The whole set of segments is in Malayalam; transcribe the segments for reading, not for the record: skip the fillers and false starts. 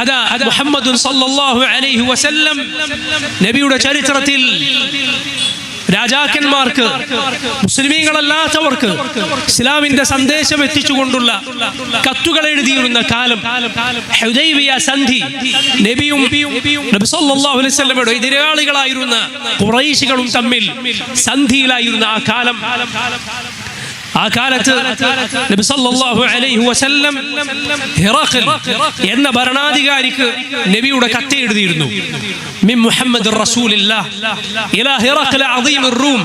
അതാ മുഹമ്മദ് സല്ലല്ലാഹു അലൈഹി വസല്ലം നബിയുടെ ചരിത്രത്തിൽ രാജാക്കന്മാർക്ക്, മുസ്ലിമീങ്ങളല്ലാത്തവർക്ക് ഇസ്ലാമിന്റെ സന്ദേശം എത്തിച്ചുകൊണ്ടുള്ള കത്തുകൾ എഴുതിയിരുന്ന കാലം, ഹുദൈബിയ സന്ധി, നബിയും നബി സല്ലല്ലാഹു അലൈഹി വസല്ലമയുടെ എതിരാളികളായിരുന്ന ഖുറൈശികളും തമ്മിൽ സന്ധിയിലായിരുന്ന ആ കാലത്ത് നബി സല്ലല്ലാഹു അലൈഹി വസല്ലം ഹിറഖൽ എന്ന ഭരണാധികാരിക്ക് നബിയുടെ കത്ത് എഴുതിയിരുന്നു. മിൻ മുഹമ്മദ് റസൂലില്ലാഹ് ഇലാ ഹിറഖൽ അദീം റൂം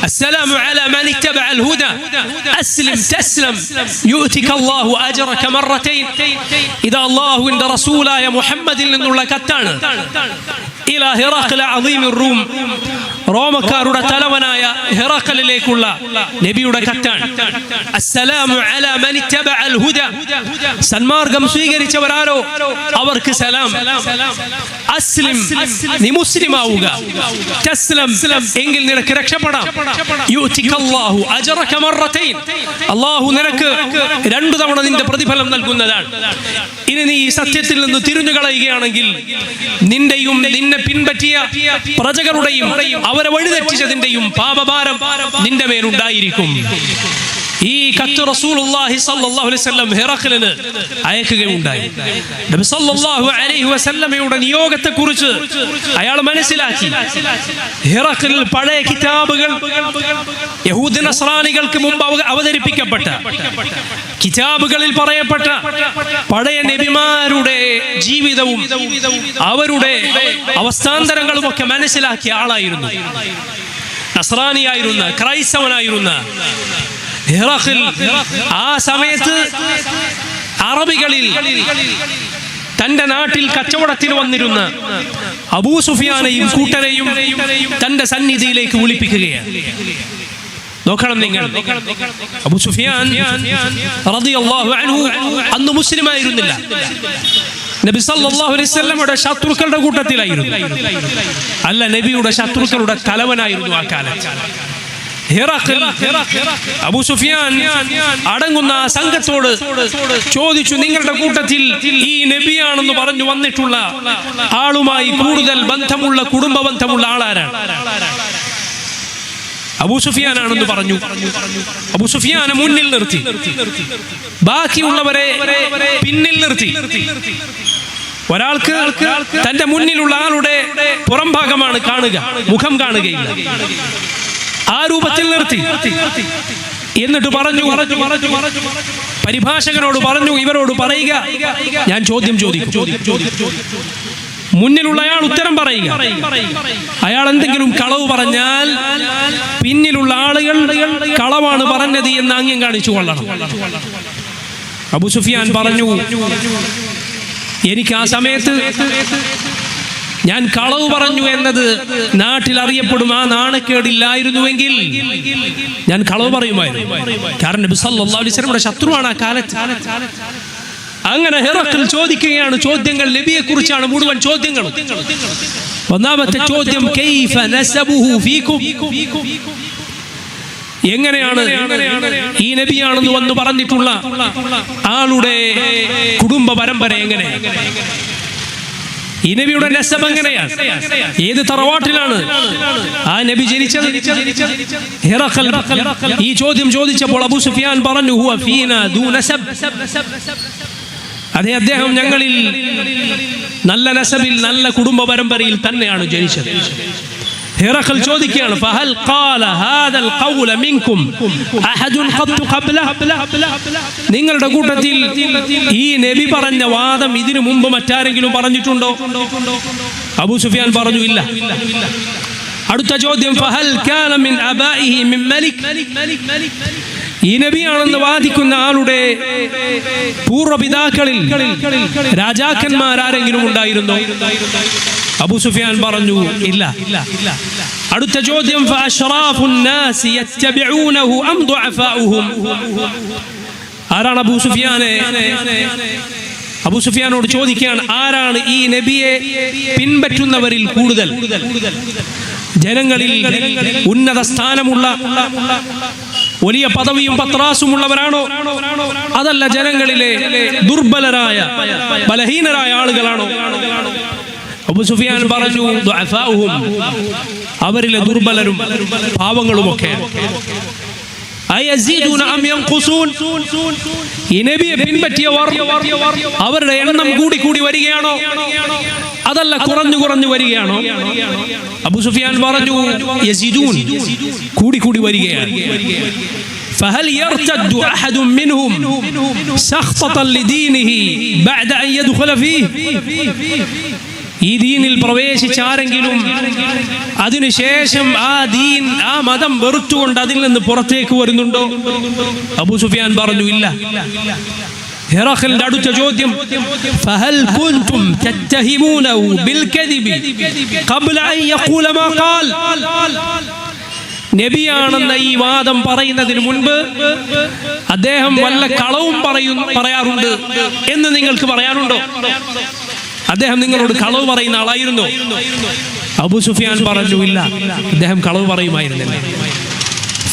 അസ്സലാമു അലാ മൻ ഇത്തബഅ അൽ ഹുദാ അസ്ലിം തസ്ലം യുഅതിക അല്ലാഹു അജ്റക മറതൈൻ. ഇദാ അല്ലാഹുവിന്റെ റസൂലായ മുഹമ്മദിൽ നിന്നുള്ള കത്താണ്. ഇലാ ഹിറഖൽ അദീം റൂം, റോമക്കാരുടെ തലവനായ ഹിറഖലിലേക്കുള്ള നബിയുടെ കത്താണ്. അസ്സലാമു അലാ മൻ ഇത്തബഅ അൽ ഹുദാ, സന്മാർഗം സ്വീകരിച്ചവരാരോ അവർക്ക് സലാം. അസ്ലിം, നീ മുസ്ലിമാവുക. തസ്ലം, എങ്കിൽ നിനക്ക് രക്ഷപ്പെടാം. യുഅതിക അല്ലാഹു അജ്റക മറതൈൻ, അല്ലാഹു നിനക്ക് 2 തവണ നിന്റെ പ്രതിഫലം നൽകുന്നതാണ്. ഇനി നീ ഈ സത്യത്തിൽ നിന്ന് തിരിഞ്ഞു കളയുകയാണെങ്കിൽ നിന്റെയും നിന്നെ പിൻപറ്റിയ പ്രജകളുടെയും അവരെ വഴിതെറ്റിച്ചതിന്റെയും പാപഭാരം നിന്റെ മേലുണ്ടായിരിക്കും. ഈ കത്ത് റസൂലുള്ളാഹി സ്വല്ലല്ലാഹു അലൈഹി വസല്ലം ഹിറഖലിന് അയക്കുകയുണ്ടായി. നബി സ്വല്ലല്ലാഹു അലൈഹി വസല്ലമയുടെ നിയോഗത്തെക്കുറിച്ച് അയാൾ മനസ്സിലാക്കി. ഹിറഖൽ പഴയ കിതാബുകൾ, യഹൂദ നസ്രാനികൾക്ക് മുമ്പ് അവതരിപ്പിക്കപ്പെട്ട കിതാബുകളിൽ പറയപ്പെട്ട പഴയ നബിമാരുടെ ജീവിതവും അവരുടെ അവസ്ഥാന്തരങ്ങളും ഒക്കെ മനസ്സിലാക്കിയ ആളായിരുന്നു. നസ്രാനിയായിരുന്ന, ക്രൈസ്തവനായിരുന്ന ഹിറഖൽ ആ സമയത്ത് അറബികളിൽ തന്റെ നാട്ടിൽ കച്ചവടത്തിന് വന്നിരുന്ന അബൂ സുഫിയാനെയും കൂട്ടരെയും തന്റെ സന്നിധിയിലേക്ക് വിളിപ്പിക്കുകയാണ്. നോക്കണം നിങ്ങൾ, അബൂ സുഫിയാൻ റളിയല്ലാഹു അൻഹു അന്ന് മുസ്ലിം ആയിരുന്നില്ല. നബി സല്ലല്ലാഹു അലൈഹി വസല്ലമയുടെ ശത്രുക്കളുടെ കൂട്ടത്തിലായിരുന്നു. അല്ല, നബിയുടെ ശത്രുക്കളുടെ തലവനായിരുന്നു ആ കാലത്ത്. ഹിറഖൽ അബൂ സുഫിയാൻ അടങ്ങുന്ന സംഘത്തോട് ചോദിച്ചു, നിങ്ങളുടെ കൂട്ടത്തിൽ ഈ നബിയാണെന്ന് പറഞ്ഞു വന്നിട്ടുള്ള ആളുമായി കൂടുതൽ ബന്ധമുള്ള, കുടുംബ ബന്ധമുള്ള ആളാരാണ്? അബൂ സുഫിയാനാണെന്ന് പറഞ്ഞു. അബൂ സുഫിയാനെ മുന്നിൽ നിർത്തി, ബാക്കിയുള്ളവരെ പിന്നിൽ നിർത്തി. ഒരാൾക്ക് തന്റെ മുന്നിലുള്ള ആളുടെ പുറം ഭാഗമാണ് കാണുക, മുഖം കാണുകയില്ല. ആ രൂപത്തിൽ നിർത്തി. എന്നിട്ട് പറഞ്ഞു, പരിഭാഷകനോട് പറഞ്ഞു, ഇവരോട് പറയുക, ഞാൻ ചോദ്യം ചോദിക്കും, മുന്നിലുള്ള അയാൾ ഉത്തരം പറയുക. അയാൾ എന്തെങ്കിലും കളവ് പറഞ്ഞാൽ പിന്നിലുള്ള ആളുകൾ കളവാണ് പറഞ്ഞത് എന്ന് ആംഗ്യം കാണിച്ചു കൊള്ളണം. അബൂ സുഫിയാൻ പറഞ്ഞു, എനിക്ക് ആ സമയത്ത് ഞാൻ കളവ് പറഞ്ഞു എന്നത് നാട്ടിൽ അറിയപ്പെടും ആ നാണക്കേടില്ലായിരുന്നുവെങ്കിൽ ഞാൻ കളവ് പറയുമായിരുന്നു. കാരണം നബി സല്ലല്ലാഹു അലൈഹി വസല്ലമയുടെ ശത്രുവാണ് ആ കാലത്ത്. അങ്ങനെ ഹിറഖൽ ചോദിക്കുകയാണ് ചോദ്യങ്ങൾ. നബിയെ കുറിച്ചാണ് മുഴുവൻ ചോദ്യങ്ങളും. ഒന്നാമത്തെ ചോദ്യം, കൈഫ നസബുഹു ഫീകും, എങ്ങനെയാണ് ഈ നബിയാണെന്ന് വന്ന് പറഞ്ഞിട്ടുള്ള ആളുടെ കുടുംബ പരമ്പര എങ്ങനെ? ഈ നബിയുടെ നസബ് എങ്ങനെയാണ്? ഏത് തറവാട്ടിലാണ് ആ നബി ജനിച്ചത്? ഹിറഖൽ ഈ ചോദ്യം ചോദിച്ചപ്പോൾ അബൂ സുഫിയാൻ പറഞ്ഞു, ഹുവ ഫീനാ ദൂ നസബ്, അതെ, അദ്ദേഹം ഞങ്ങളിൽ നല്ല നസബിൽ, നല്ല കുടുംബ പരമ്പരയിൽ തന്നെയാണ് ജനിച്ചത്. ഹിറഖൽ ചോദിക്കുകയാണ്, ഫഹൽ ഖാല ഹാദൽ ഖൗല മിൻകും അഹദുൻ ഖത്തു ഖബ്ലഹ, നിങ്ങളുടെ കൂട്ടത്തിൽ ഈ നബി പറഞ്ഞ വാദം ഇതിനു മുമ്പ് മറ്റാരെങ്കിലും പറഞ്ഞിട്ടുണ്ടോ? അബൂ സുഫിയാൻ പറഞ്ഞു, ഇല്ല. അടുത്ത ചോദ്യം, ഫഹൽ കാന മിൻ അബാഇഹി മിൻ മലിക്, ഈ നബിയാണെന്ന് വാദിക്കുന്ന ആളുടെ പൂർവ്വപിതാക്കളിൽ രാജാക്കന്മാരാരെങ്കിലും ഉണ്ടായിരുന്നോ? അബൂ സുഫിയാൻ പറഞ്ഞു, ഇല്ല. അടുത്ത ചോദ്യം, ഫഅശ്റാഫുൻ നാസി യത്തബിഊനഹു അം ദുഅഫാഉഹും, ആരാണ് അബൂ സുഫിയാനെ? അബൂ സുഫിയാനോട് ചോദിക്കുകയാണ്, ആരാണ് ഈ നബിയെ പിൻപറ്റുന്നവരിൽ കൂടുതൽ? ജനങ്ങളിൽ ഉന്നത സ്ഥാനമുള്ള വലിയ പദവിയും പത്രാസുമുള്ളവരാണോ, അതല്ല ജനങ്ങളിലെ ദുർബലരായ ബലഹീനരായ ആളുകളാണോ? അബൂ സുഫിയാൻ പറഞ്ഞു ദുഅഫാഉഹും, അവരിലെ ദുർബലരും പാവങ്ങളുമൊക്കെ. അയസീദൂന അം യൻഖുസൂൻ, ഈ നബിയെ പിൻപറ്റിയവർ അവരുടെ എണ്ണം കൂടി കൂടി വരികയാണോ, അതല്ല കുറഞ്ഞു കുറഞ്ഞു വരികയാണോ? അബൂ സുഫിയാൻ പറഞ്ഞു യസീദൂൻ, കൂടി കൂടി വരികയാണ്. فهل يرتد أحد منهم سخطة لدينه بعد أن يدخل فيه, ഈ ദീനിൽ പ്രവേശിച്ചാരെങ്കിലും അതിനുശേഷം ആ മതം വെറുത്തുകൊണ്ട് അതിൽ നിന്ന് പുറത്തേക്ക് വരുന്നുണ്ടോ? അബൂ സുഫിയാൻ പറഞ്ഞു ഇല്ല. ഹെറഖലിന്റെ അടുത്ത ചോദ്യം, ഫഹൽ കുൻതും തത്തഹിമൂനഹു ബിൽകദിബി ഖബ്ല അൻ യഖൂല മാ ഖാൽ, നബിയാണെന്ന ഈ വാദം പറയുന്നതിന് മുൻപ് അദ്ദേഹം വല്ല കളവും പറയാറുണ്ട് എന്ന് നിങ്ങൾക്ക് പറയാനുണ്ടോ? അദ്ദേഹം നിങ്ങളോട് കളവ് പറയുന്ന ആളായിരുന്നോ? അബൂ സുഫിയാൻ പറഞ്ഞു ഇല്ല, അദ്ദേഹം കളവ് പറയുമായിരുന്നില്ല.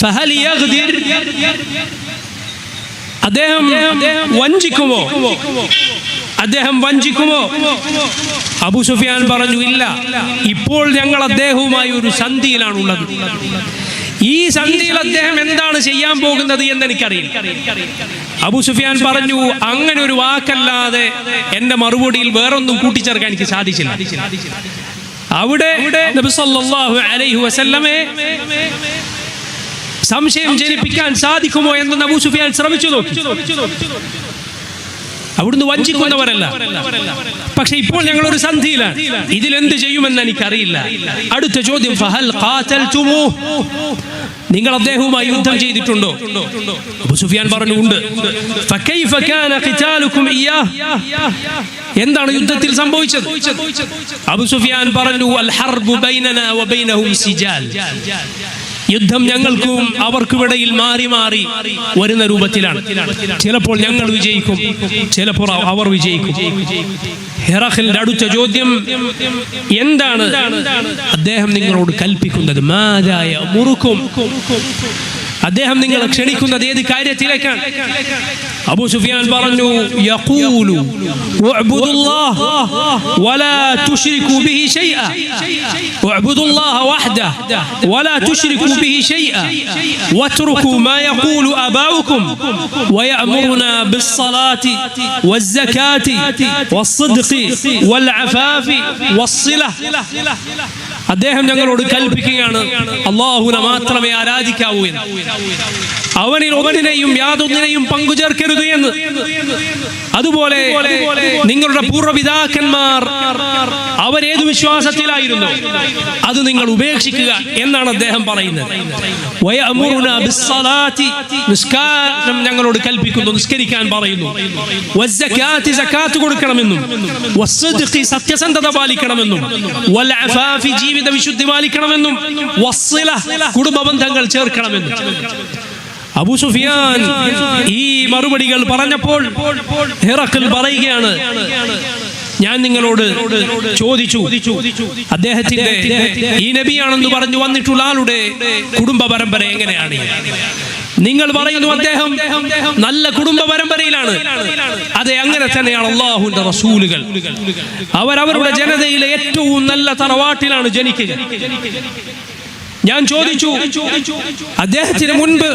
ഫഹൽ യഗ്ദിർ, അദ്ദേഹം വഞ്ചിക്കുമോ? അദ്ദേഹം വഞ്ചിക്കുമോ? അബൂ സുഫിയാൻ പറഞ്ഞു ഇല്ല, ഇപ്പോൾ ഞങ്ങൾ അദ്ദേഹവുമായി ഒരു സന്ധിയിലാണുള്ളത്. ഈ സന്ധിയിൽ അദ്ദേഹം എന്താണ് ചെയ്യാൻ പോകുന്നത് എന്ന് എനിക്കറിയില്ല. അബൂ സുഫിയാൻ പറഞ്ഞു അങ്ങനെ ഒരു വാക്കല്ലാതെ എന്റെ മറുപടിയിൽ വേറൊന്നും കൂട്ടിച്ചേർക്കാൻ എനിക്ക് സാധിച്ചില്ല. അവിടെ നബി സല്ലല്ലാഹു അലൈഹി വസല്ലമയെ സംശയം ജനിപ്പിക്കാൻ സാധിക്കുമോ എന്ന് അബൂ സുഫിയാൻ ശ്രമിച്ചു നോക്കി. അവിടുന്ന് വഞ്ചിക്കുന്നവരല്ല, പക്ഷെ ഇപ്പോൾ ഞങ്ങൾ ഒരു സന്ധിയിലാണ്, ഇതിലെന്ത് ചെയ്യുമെന്ന് എനിക്കറിയില്ല. അടുത്ത ചോദ്യം, ഫഹൽ ഖാതൽതുമൂ, നിങ്ങൾ അദ്ദേഹവുമായി യുദ്ധം ചെയ്തിട്ടുണ്ടോ? അബൂ സുഫിയാൻ പറഞ്ഞു ഉണ്ട്. ഫകൈഫ കാന ഖിതാലുകും ഇയ്യാഹ്, എന്താണ് യുദ്ധത്തിൽ സംഭവിച്ചത്? അബൂ സുഫിയാൻ പറഞ്ഞു അൽ ഹർബു ബൈനനാ വബൈനഹും സിജാൽ, യുദ്ധം ഞങ്ങൾക്കും അവർക്കുമിടയിൽ മാറി മാറി വരുന്ന രൂപത്തിലാണ്. ചിലപ്പോൾ ഞങ്ങൾ വിജയിക്കും, ചിലപ്പോൾ അവർ വിജയിക്കും. ഹെറഖലിന്റെ അടുത്ത ചോദ്യം, എന്താണ് അദ്ദേഹം നിങ്ങളോട് കൽപ്പിക്കുന്നത്? മാദായ മുറുക്കും, അദ്ദേഹം നിങ്ങളെ ക്ഷണിക്കുന്നത് ഏത് കാര്യത്തിലേക്കാണ്? അബൂ സുഫിയാൻ പറഞ്ഞു യഖൂലു ഉഅ്ബുദുല്ലാഹ വലാ തുശ്രികൂ ബിഹി ശൈഅ, ഉഅ്ബുദുല്ലാഹ വഹ്ദഹു വലാ തുശ്രികൂ ബിഹി ശൈഅ വത്റുകൂ മാ യഖൂലു അബാഉകും വയഅമുറുനാ ബിസ്സലാത്തി വസ്സകാത്തി വസ്സിദ്ഖി വൽഅഫാഫി വസ്സിലഹ. അദ്ദേഹം ഞങ്ങളോട് കൽപ്പിക്കുകയാണ് അല്ലാഹുവിനെ മാത്രമേ ആരാധിക്കാവൂ എന്ന്, അവനിൽ ഒന്നിനെയും യാതൊന്നിനെയും പങ്കുചേർക്കരുത് എന്ന്. അതുപോലെ നിങ്ങളുടെ പൂർവ്വപിതാക്കന്മാർ അവരേതു വിശ്വാസത്തിലായിരുന്നു അത് നിങ്ങൾ ഉപേക്ഷിക്കുക എന്നാണ് അദ്ദേഹം പറയുന്നത്. വയഅമുറുനാ ബിസ്സലാത്തി, നിസ്കാരം ഞങ്ങളോട് കൽപ്പിക്കുന്നു, നിസ്കരിക്കാൻ പറയുന്നു. വസ്സകാത്തി, സകാത്ത് കൊടുക്കണമെന്നും. വസ്സിദ്ഖി, സത്യസന്ധത പാലിക്കണമെന്നും. വൽഅഫാഫി, ജീവിത വിശുദ്ധി പാലിക്കണമെന്നും. വസ്സിലഹ, കുടുംബ ബന്ധങ്ങൾ ചേർക്കണമെന്നും. അബൂ സുഫിയാൻ ഈ മറുപടികൾ പറഞ്ഞപ്പോൾ ഹെറഖൽ പറയുകയാണ്, ഞാൻ നിങ്ങളോട് ചോദിച്ചു, അദ്ദേഹത്തിന്റെ ഈ നബിയാണെന്ന് പറഞ്ഞു വന്നിട്ടുള്ള ആളുടെ കുടുംബ പരമ്പര എങ്ങനെയാണ്? നിങ്ങൾ പറയുന്നു അദ്ദേഹം നല്ല കുടുംബ പരമ്പരയിലാണ്. അതെ, അങ്ങനെ തന്നെയാണ് അല്ലാഹുവിന്റെ റസൂലുകൾ. അവരവരുടെ ജനതയിലെ ഏറ്റവും നല്ല തറവാട്ടിലാണ് ജനിക്കുക. ഞാൻ ചോദിച്ചു അദ്ദേഹത്തിന് മുൻപ്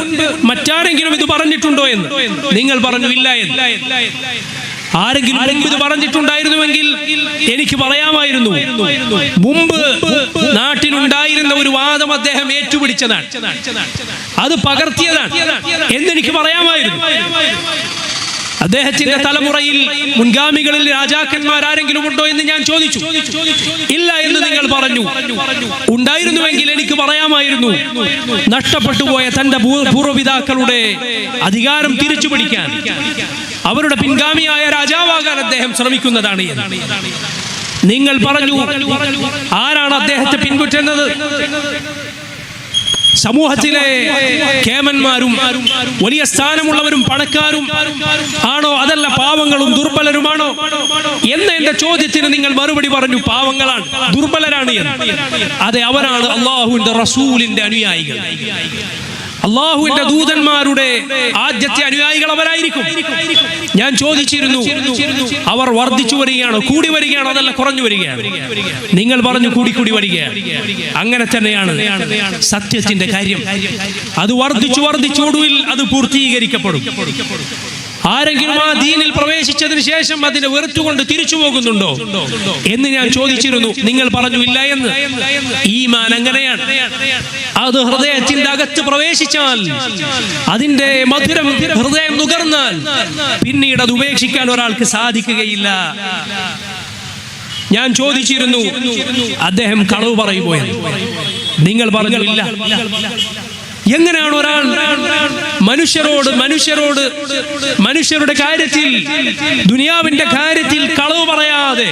മറ്റാരെങ്കിലും ഇത് പറഞ്ഞിട്ടുണ്ടോ എന്ന്. നിങ്ങൾ പറഞ്ഞു ഇല്ല എന്ന്. ആരെങ്കിലും മുമ്പ് ഇത് പറഞ്ഞിട്ടുണ്ടായിരുന്നുവെങ്കിൽ എനിക്ക് പറയാമായിരുന്നു. മുമ്പ് നാട്ടിലുണ്ടായിരുന്ന ഒരു വാദം അദ്ദേഹം ഏറ്റുപിടിച്ചതാണ്, അത് പകർത്തിയതാണ് എന്നെനിക്ക് പറയാമായിരുന്നു. അദ്ദേഹത്തിന്റെ തലമുറയിൽ മുൻഗാമികളിൽ രാജാക്കന്മാരാരെങ്കിലും ഉണ്ടോ എന്ന് ഞാൻ ചോദിച്ചു. ഇല്ല എന്ന് നിങ്ങൾ പറഞ്ഞു. ഉണ്ടായിരുന്നുവെങ്കിൽ എനിക്ക് പറയാമായിരുന്നു. നഷ്ടപ്പെട്ടു പോയ തന്റെ പൂർവ്വപിതാക്കളുടെ അധികാരം തിരിച്ചു പിടിക്കാൻ, അവരുടെ പിൻഗാമിയായ രാജാവാകാൻ അദ്ദേഹം ശ്രമിക്കുന്നതാണ് എന്ന് നിങ്ങൾ പറഞ്ഞു. ആരാണ് അദ്ദേഹത്തെ പിൻപറ്റുന്നത്? സമൂഹത്തിലെ കേമന്മാരും വലിയ സ്ഥാനമുള്ളവരും പണക്കാരും ആണോ, അതല്ല പാവങ്ങളും ദുർബലരുമാണോ എന്ന എന്റെ ചോദ്യത്തിന് നിങ്ങൾ മറുപടി പറഞ്ഞു പാവങ്ങളാണ്, ദുർബലരാണ് എന്ന്. അതെ, അവരാണ് അല്ലാഹുവിന്റെ റസൂലിന്റെ അനുയായികൾ. അല്ലാഹുവിന്റെ ദൂതന്മാരുടെ ആദ്യത്തെ അനുയായികൾ അവരായിരിക്കും. ഞാൻ ചോദിച്ചിരുന്നു, അവർ വർദ്ധിച്ചു വരികയാണോ, കൂടി വരികയാണോ, അതല്ല കുറഞ്ഞു വരികയാണ്? നിങ്ങൾ പറഞ്ഞു കൂടി വരികയാണ്. അങ്ങനെ തന്നെയാണ് സത്യത്തിന്റെ കാര്യം. അത് വർദ്ധിച്ചു ഒടുവിൽ അത് പൂർത്തീകരിക്കപ്പെടും. ആരെങ്കിലും ആ ദീനിൽ പ്രവേശിച്ചതിന് ശേഷം അതിനെ വെറുത്തുകൊണ്ട് തിരിച്ചു പോകുന്നുണ്ടോ എന്ന് ഞാൻ ചോദിച്ചിരുന്നു. നിങ്ങൾ പറഞ്ഞു ഇല്ല എന്ന്. ഈമാൻ അങ്ങനെയാണ്. അത് ഹൃദയത്തിന്റെ അകത്ത് പ്രവേശിച്ചാൽ, അതിന്റെ മധുരം ഹൃദയം നുകർന്നാൽ പിന്നീട് അത് ഉപേക്ഷിക്കാൻ ഒരാൾക്ക് സാധിക്കുകയില്ല. ഞാൻ ചോദിച്ചിരുന്നു, അദ്ദേഹം കളവ് പറയുമോ എന്ന്. നിങ്ങൾ പറഞ്ഞു ഇല്ല. എങ്ങനെയാണ് ഒരാൾ മനുഷ്യരുടെ കാര്യത്തിൽ, ദുനിയാവിന്റെ കാര്യത്തിൽ കളവ് പറയാതെ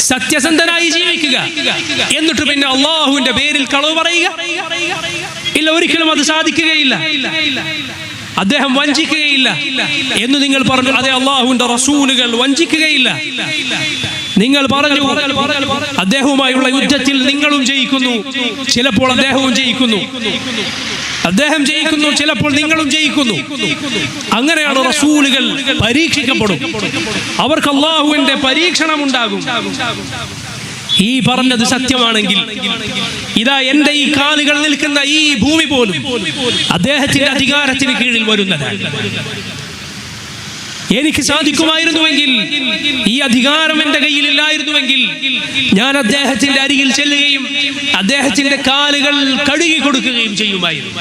സത്യസന്ധനായി ജീവിക്കുക, എന്നിട്ട് പിന്നെ അള്ളാഹുവിന്റെ പേരിൽ കളവ് പറയുക? ഇല്ല, ഒരിക്കലും അത് സാധിക്കുകയില്ല. അദ്ദേഹം വഞ്ചിക്കുകയില്ല എന്ന് നിങ്ങൾ പറഞ്ഞു. അതെ, അള്ളാഹുവിന്റെ റസൂലുകൾ വഞ്ചിക്കുകയില്ല. നിങ്ങൾ പറഞ്ഞു അദ്ദേഹവുമായുള്ള യുദ്ധത്തിൽ നിങ്ങളും ജയിക്കുന്നു, ചിലപ്പോൾ അദ്ദേഹവും ജയിക്കുന്നു. അദ്ദേഹം ജയിക്കുന്നു, ചിലപ്പോൾ നിങ്ങളും ജയിക്കുന്നു. അങ്ങനെയാണ് റസൂലുകൾ പരീക്ഷിക്കപ്പെടും. അവർക്ക് അള്ളാഹുവിന്റെ പരീക്ഷണം ഉണ്ടാകും. ഈ പറഞ്ഞത് സത്യമാണെങ്കിൽ ഇതാ എന്റെ ഈ കാലുകൾ നിൽക്കുന്ന ഈ ഭൂമി പോലും അദ്ദേഹത്തിന്റെ അധികാരത്തിന് കീഴിൽ വരുന്നതാണ്. എനിക്ക് സാധിക്കുമായിരുന്നുവെങ്കിൽ, ഈ അധികാരം എന്റെ കയ്യിലില്ലായിരുന്നുവെങ്കിൽ, ഞാൻ അദ്ദേഹത്തിന്റെ അരികിൽ ചെല്ലുകയും അദ്ദേഹത്തിന്റെ കാലുകൾ കഴുകി കൊടുക്കുകയും ചെയ്യുമായിരുന്നു.